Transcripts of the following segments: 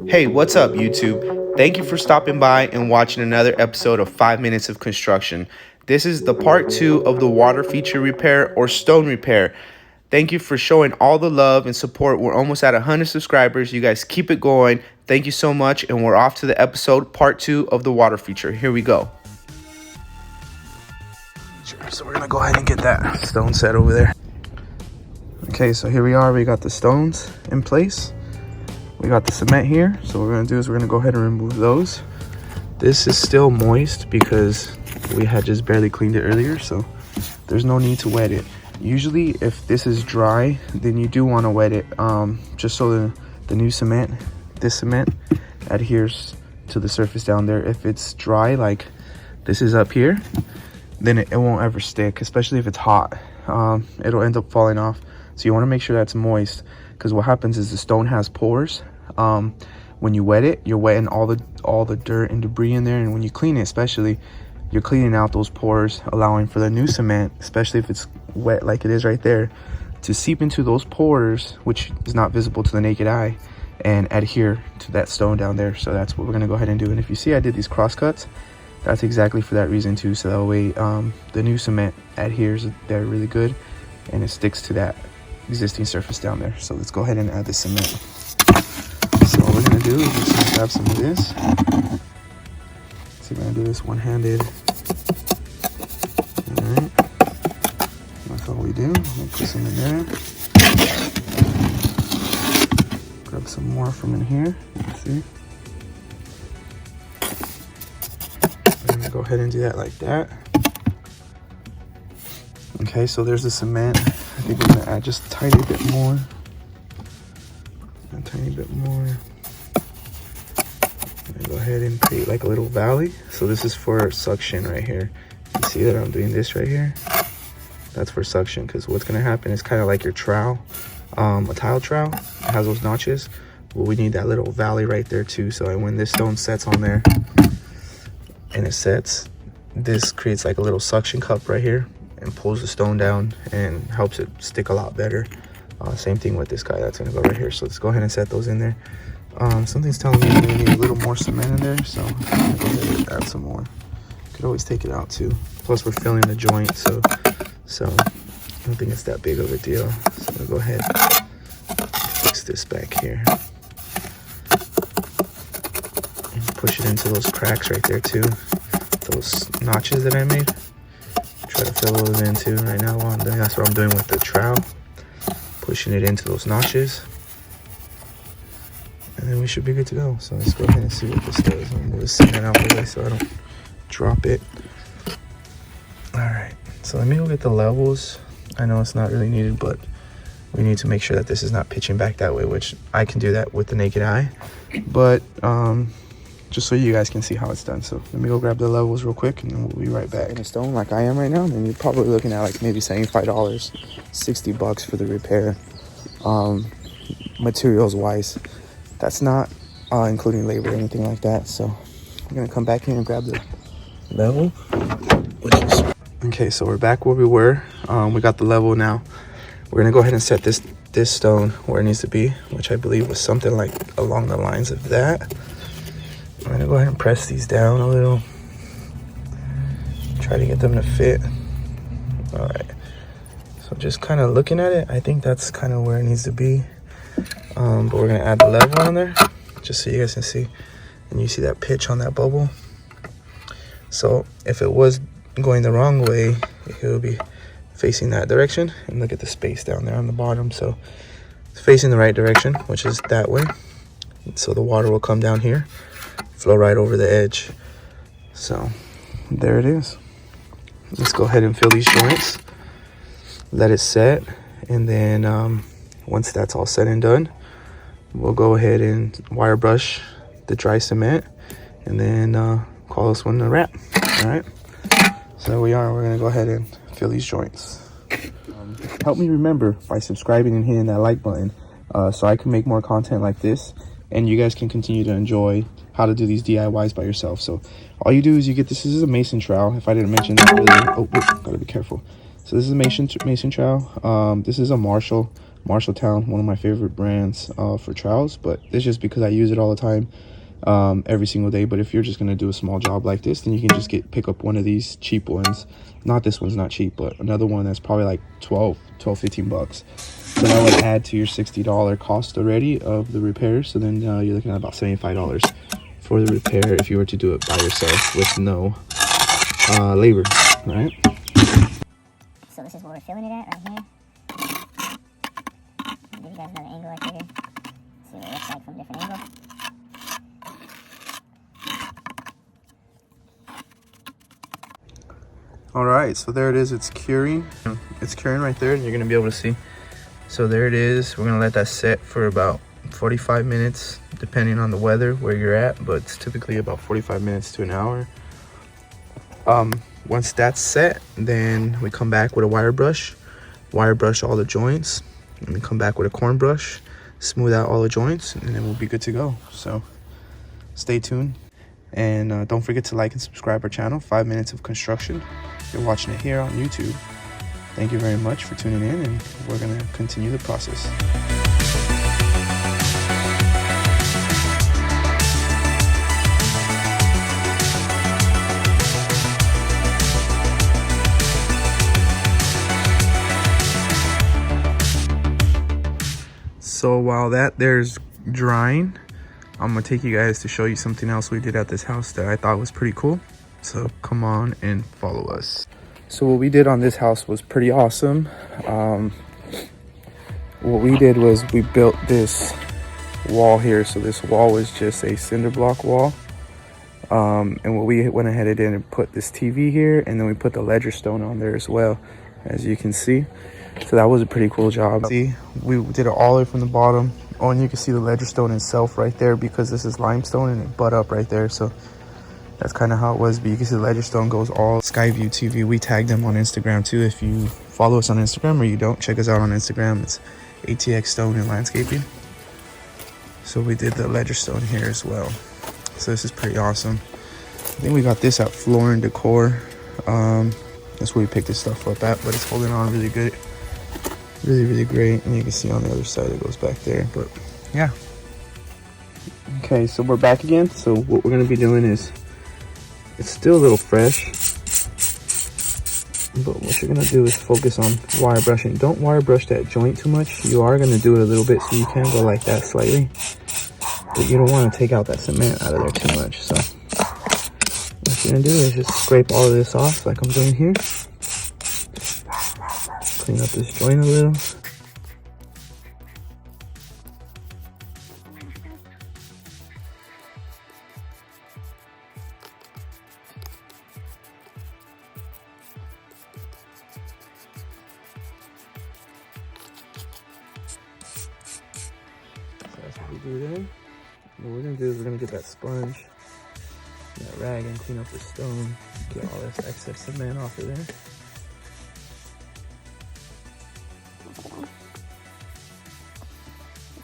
Hey, what's up, YouTube? Thank you for stopping by and watching another episode of 5 Minutes of Construction. This is the part 2 of the water feature repair or stone repair. Thank you for showing all the love and support. We're almost at 100 subscribers. You guys keep it going. Thank you so much, and we're off to the episode part 2 of the water feature. Here we go. So we're gonna go ahead and get that stone set over there. Okay, so here we are. We got the stones in place. We got the cement here, so what we're gonna do is we're gonna go ahead and remove those. This is still moist because we had just barely cleaned it earlier, so there's no need to wet it. Usually if this is dry, then you do want to wet it, just so the new cement, this cement, adheres to the surface down there. If it's dry, like this is up here, then it won't ever stick, especially if it's hot. It'll end up falling off. So you want to make sure that's moist, because what happens is the stone has pores. When you wet it, you're wetting all the dirt and debris in there, and when you clean it, especially, you're cleaning out those pores, allowing for the new cement, especially if it's wet like it is right there, to seep into those pores, which is not visible to the naked eye, and adhere to that stone down there. So that's what we're going to go ahead and do. And if you see I did these cross cuts, that's exactly for that reason too, so that way the new cement adheres there really good and it sticks to that existing surface down there. So let's go ahead and add the cement. So what we're gonna do is just grab some of this. So we're gonna do this one-handed. All right, that's all we do. We'll put some in there. Grab some more from in here. Let's see. We're gonna go ahead and do that like that. Okay, so there's the cement. I think we're gonna add just a tiny bit more. A tiny bit more. I'm gonna go ahead and create like a little valley. So this is for suction right here. You see that I'm doing this right here? That's for suction, because what's gonna happen is kind of like your trowel, a tile trowel. It has those notches. Well, we need that little valley right there too. So when this stone sets on there and it sets, this creates like a little suction cup right here and pulls the stone down and helps it stick a lot better. Same thing with this guy, that's gonna go right here. So let's go ahead and set those in there. Something's telling me we're gonna need a little more cement in there, so I'm gonna go ahead and add some more. Could always take it out too. Plus we're filling the joint, so I don't think it's that big of a deal. So I'm gonna go ahead and fix this back here. And push it into those cracks right there too. Those notches that I made. Try to fill those in too right now while I'm doing. That's what I'm doing with the trowel. Pushing it into those notches. And then we should be good to go. So let's go ahead and see what this does. I'm gonna set it out of the way so I don't drop it. Alright, so let me go get the levels. I know it's not really needed, but we need to make sure that this is not pitching back that way, which I can do that with the naked eye. But just so you guys can see how it's done. So let me go grab the levels real quick and then we'll be right back. In a stone like I am right now, then you're probably looking at like maybe $75, $60 for the repair. Materials wise, that's not including labor or anything like that. So I'm gonna come back here and grab the level, okay. So we're back where we were. We got the level now. We're gonna go ahead and set this stone where it needs to be, which I believe was something like along the lines of that. I'm gonna go ahead and press these down a little, try to get them to fit. All right, so just kind of looking at it, I think that's kind of where it needs to be. But we're gonna add the level on there just so you guys can see, and you see that pitch on that bubble. So if it was going the wrong way, it would be facing that direction, and look at the space down there on the bottom. So it's facing the right direction, which is that way. So the water will come down here, flow right over the edge. So there it is. Let's go ahead and fill these joints, let it set, and then once that's all said and done, we'll go ahead and wire brush the dry cement and then call this one a wrap. All right, so there we are. We're gonna go ahead and fill these joints. Help me remember by subscribing and hitting that like button, so I can make more content like this and you guys can continue to enjoy how to do these DIYs by yourself. So all you do is you get this is a mason trowel. If I didn't mention that earlier, gotta be careful. So this is a mason trowel. This is a Marshall Marshalltown, one of my favorite brands for trowels, but it's just because I use it all the time, every single day. But if you're just gonna do a small job like this, then you can just pick up one of these cheap ones. Not this one's not cheap, but another one that's probably like 15 bucks. So that would add to your $60 cost already of the repair. So then you're looking at about $75 for the repair if you were to do it by yourself with no labor, right? So this is where we're filling it at, right here. I'll give you guys another angle right here. See what it looks like from a different angle. All right, so there it is. It's curing. It's curing right there, and you're gonna be able to see. So there it is. We're gonna let that set for about 45 minutes, depending on the weather where you're at, but it's typically about 45 minutes to an hour. Once that's set, then we come back with a wire brush all the joints, and then come back with a corn brush, smooth out all the joints, and then we'll be good to go. So stay tuned, and don't forget to like and subscribe our channel, 5 Minutes of Construction. You're watching it here on YouTube. Thank you very much for tuning in, and we're gonna continue the process. So while there's drying, I'm gonna take you guys to show you something else we did at this house that I thought was pretty cool. So come on and follow us. So what we did on this house was pretty awesome. What we did was we built this wall here. So this wall was just a cinder block wall. And what we went ahead and did and put this TV here, and then we put the ledger stone on there as well, as you can see. So that was a pretty cool job. See, we did it all the way from the bottom. Oh, and you can see the ledger stone itself right there, because this is limestone and it butt up right there. So that's kind of how it was. But you can see the ledger stone goes all Skyview TV. We tagged them on Instagram too. If you follow us on Instagram, or you don't, check us out on Instagram. It's atxstoneandlandscaping. So we did the ledger stone here as well. So this is pretty awesome. I think we got this at Floor and Decor. That's where we picked this stuff up at, but it's holding on really good. Really great. And you can see on the other side it goes back there. But yeah. Okay, so we're back again. So what we're gonna be doing is, it's still a little fresh, but what you're gonna do is focus on wire brushing. Don't wire brush that joint too much. You are gonna do it a little bit, so you can go like that slightly, but you don't want to take out that cement out of there too much. So what you're gonna do is just scrape all of this off like I'm doing here. Clean up this joint a little. So that's what we do there. What we're gonna do is we're gonna get that sponge, that rag, and clean up the stone. Get all this excess cement off of there.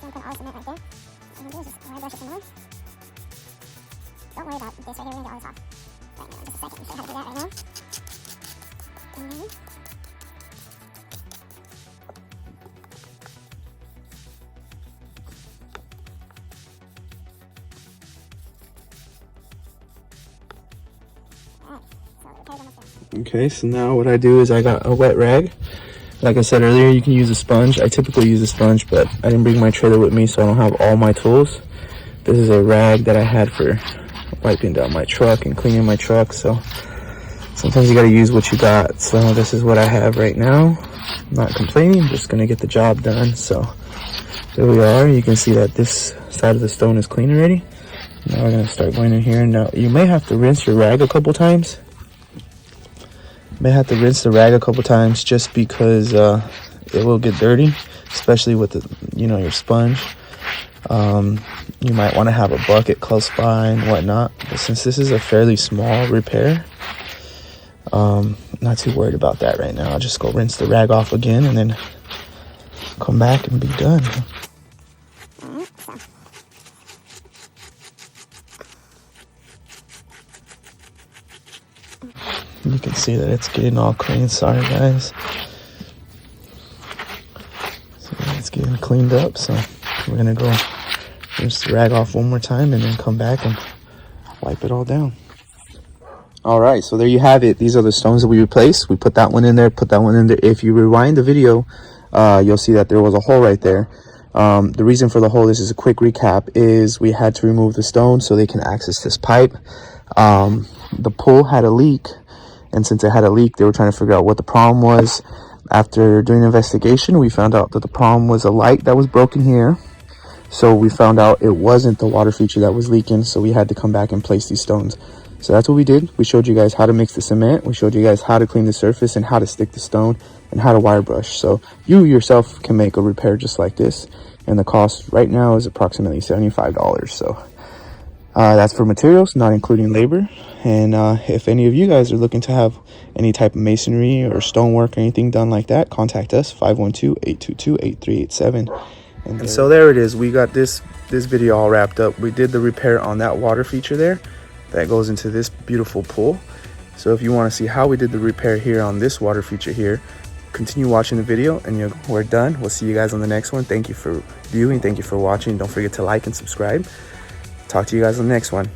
Put all the cement right there. And we'll do is just wire brush it some more. Don't worry about this right here, we're gonna get all this off right now in just a second. I'll show you how to do that right now. And then okay, so now what I do is I got a wet rag. Like I said earlier, you can use a sponge. I typically use a sponge, but I didn't bring my trailer with me, so I don't have all my tools. This is a rag that I had for wiping down my truck and cleaning my truck. So sometimes you gotta use what you got. So this is what I have right now. I'm not complaining, I'm just gonna get the job done. So there we are. You can see that this side of the stone is clean already. Now we're gonna start going in here. Now you may have to rinse your rag a couple times. May have to rinse the rag a couple times just because it will get dirty, especially with the, your sponge. You might want to have a bucket close by and whatnot, but since this is a fairly small repair, not too worried about that right now. I'll just go rinse the rag off again and then come back and be done. You can see that it's getting all clean. Sorry guys. So let's get cleaned up. So we're gonna go just rag off one more time and then come back and wipe it all down. All right, so there you have it. These are the stones that we replaced. We put that one in there, put that one in there. If you rewind the video, you'll see that there was a hole right there. The reason for the hole, this is a quick recap, is we had to remove the stone so they can access this pipe. The pool had a leak, and since it had a leak, they were trying to figure out what the problem was. After doing an investigation, we found out that the problem was a light that was broken here. So we found out it wasn't the water feature that was leaking, so we had to come back and place these stones. So that's what we did. We showed you guys how to mix the cement, we showed you guys how to clean the surface and how to stick the stone and how to wire brush. So you yourself can make a repair just like this, and the cost right now is approximately $75. So that's for materials, not including labor. And if any of you guys are looking to have any type of masonry or stonework or anything done like that, contact us, 512-822-8387. And so there it is. We got this video all wrapped up. We did the repair on that water feature there that goes into this beautiful pool. So if you want to see how we did the repair here on this water feature here, continue watching the video, and we're done. We'll see you guys on the next one. Thank you for viewing. Thank you for watching. Don't forget to like and subscribe. Talk to you guys on the next one.